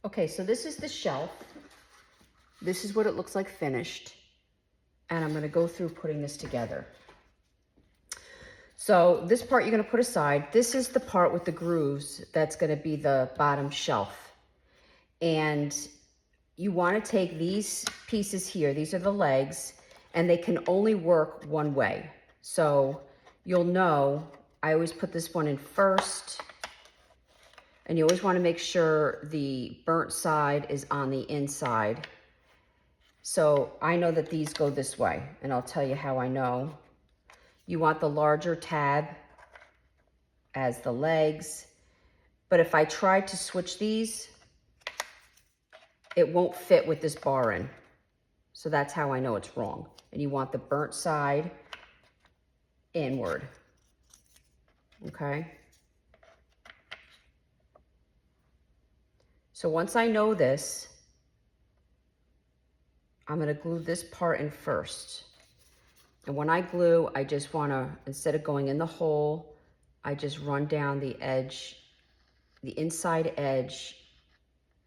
Okay, so this is the shelf. This is what it looks like finished. And I'm gonna go through putting this together. So this part you're gonna put aside. This is the part with the grooves that's gonna be the bottom shelf. And you wanna take these pieces here, these are the legs, and they can only work one way. So you'll know, I always put this one in first, and you always wanna make sure the burnt side is on the inside. So I know that these go this way, and I'll tell you how I know. You want the larger tab as the legs, but if I try to switch these, it won't fit with this bar in. So that's how I know it's wrong. And you want the burnt side inward, okay? So once I know this, I'm gonna glue this part in first. And when I glue, I just wanna, instead of going in the hole, I just run down the edge, the inside edge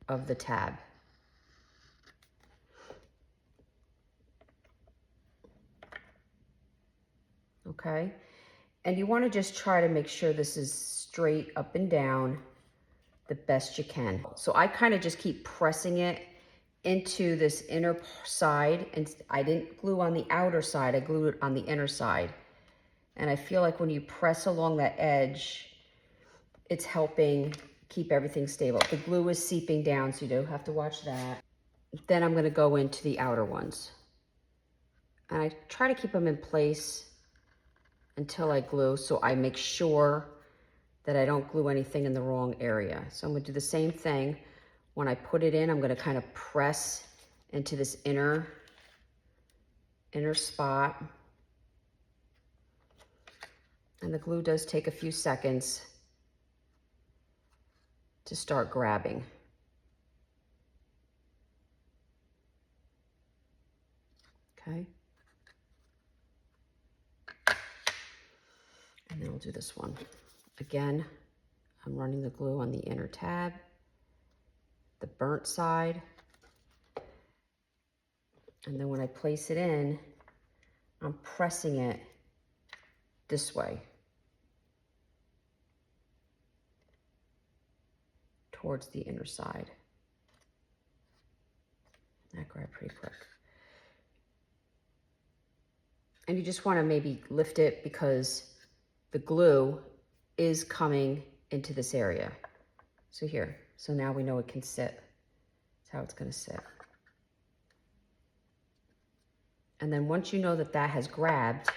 of the tab. Okay? And you wanna just try to make sure this is straight up and down the best you can. So I kind of just keep pressing it into this inner side, and I didn't glue on the outer side, I glued it on the inner side. And I feel like when you press along that edge, it's helping keep everything stable. The glue is seeping down, so you do have to watch that. Then I'm gonna go into the outer ones. And I try to keep them in place until I glue, so I make sure that I don't glue anything in the wrong area. So I'm gonna do the same thing. When I put it in, I'm gonna kind of press into this inner spot. And the glue does take a few seconds to start grabbing. Okay. And then I'll do this one. Again, I'm running the glue on the inner tab, the burnt side, and then when I place it in, I'm pressing it this way towards the inner side. That grabbed pretty quick. And you just want to maybe lift it because the glue is coming into this area. So here, so now we know it can sit. That's how it's going to sit. And then once you know that that has grabbed,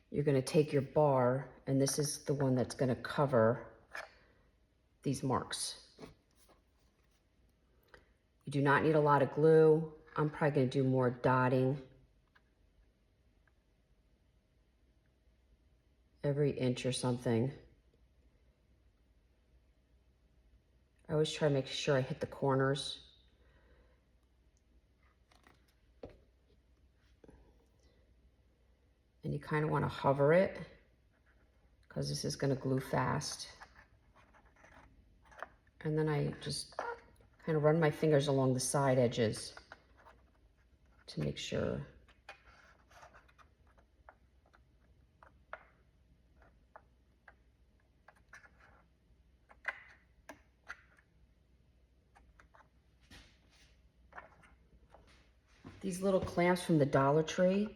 you're going to take your bar, and this is the one that's going to cover these marks. You do not need a lot of glue. I'm probably going to do more dotting every inch or something. I always try to make sure I hit the corners. And you kind of want to hover it because this is going to glue fast. And then I just kind of run my fingers along the side edges to make sure. These little clamps from the Dollar Tree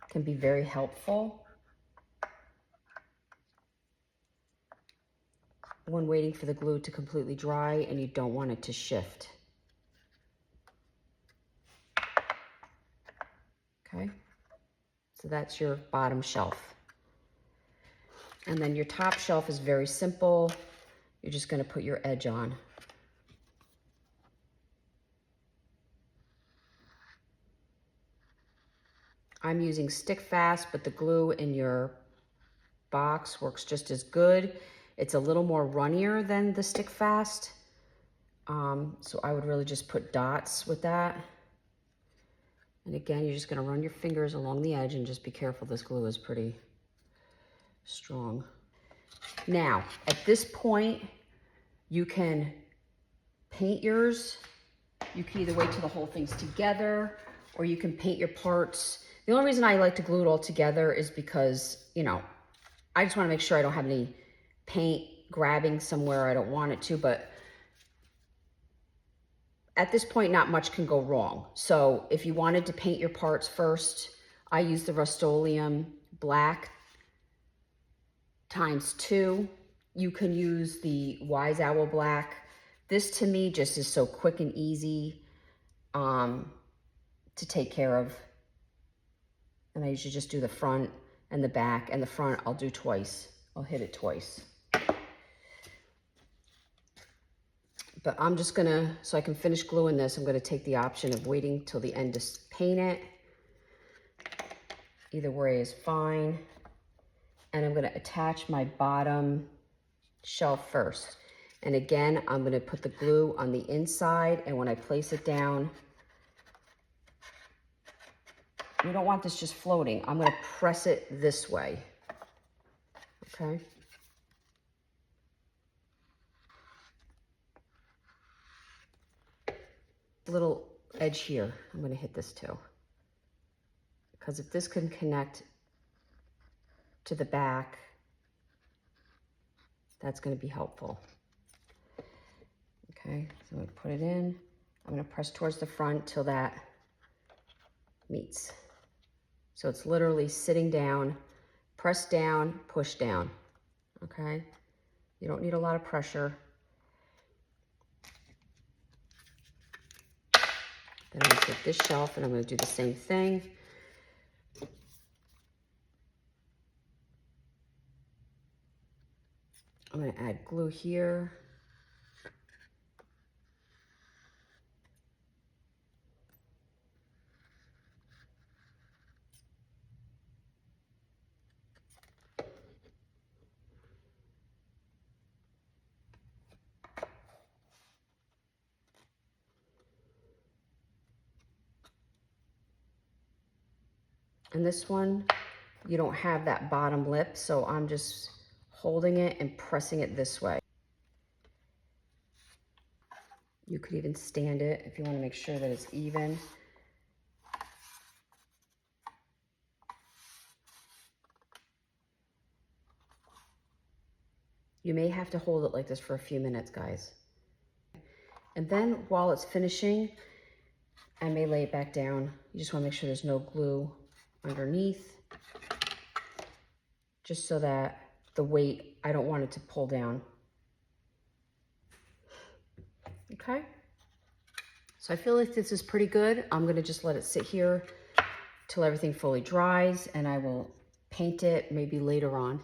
can be very helpful when waiting for the glue to completely dry and you don't want it to shift. Okay, so that's your bottom shelf. And then your top shelf is very simple. You're just going to put your edge on. I'm using Stick Fast, but the glue in your box works just as good. It's a little more runnier than the Stick Fast. So I would really just put dots with that. And again, you're just gonna run your fingers along the edge and just be careful, this glue is pretty strong. Now, at this point, You can paint yours. You can either wait till the whole thing's together, or you can paint your parts. The only reason I like to glue it all together is because, you know, I just want to make sure I don't have any paint grabbing somewhere I don't want it to, but at this point, not much can go wrong. So if you wanted to paint your parts first, I use the Rust-Oleum black ×2. You can use the Wise Owl black. This to me just is so quick and easy to take care of. And I usually just do the front and the back, and the front I'll do twice. I'll hit it twice. But I'm just gonna, so I can finish gluing this, I'm gonna take the option of waiting till the end to paint it. Either way is fine. And I'm gonna attach my bottom shelf first. And again, I'm gonna put the glue on the inside, and when I place it down, we don't want this just floating. I'm gonna press it this way, okay? Little edge here, I'm gonna hit this too. Because if this can connect to the back, that's gonna be helpful. Okay, so I'm gonna put it in. I'm gonna press towards the front till that meets. So it's literally sitting down, press down, push down, okay? You don't need a lot of pressure. Then I'm gonna take this shelf and I'm gonna do the same thing. I'm gonna add glue here. And this one, you don't have that bottom lip, so I'm just holding it and pressing it this way. You could even stand it if you want to make sure that it's even. You may have to hold it like this for a few minutes, guys. And then while it's finishing, I may lay it back down. You just want to make sure there's no glue underneath, just so that the weight, I don't want it to pull down. Okay, so I feel like this is pretty good. I'm gonna just let it sit here till everything fully dries, and I will paint it maybe later on.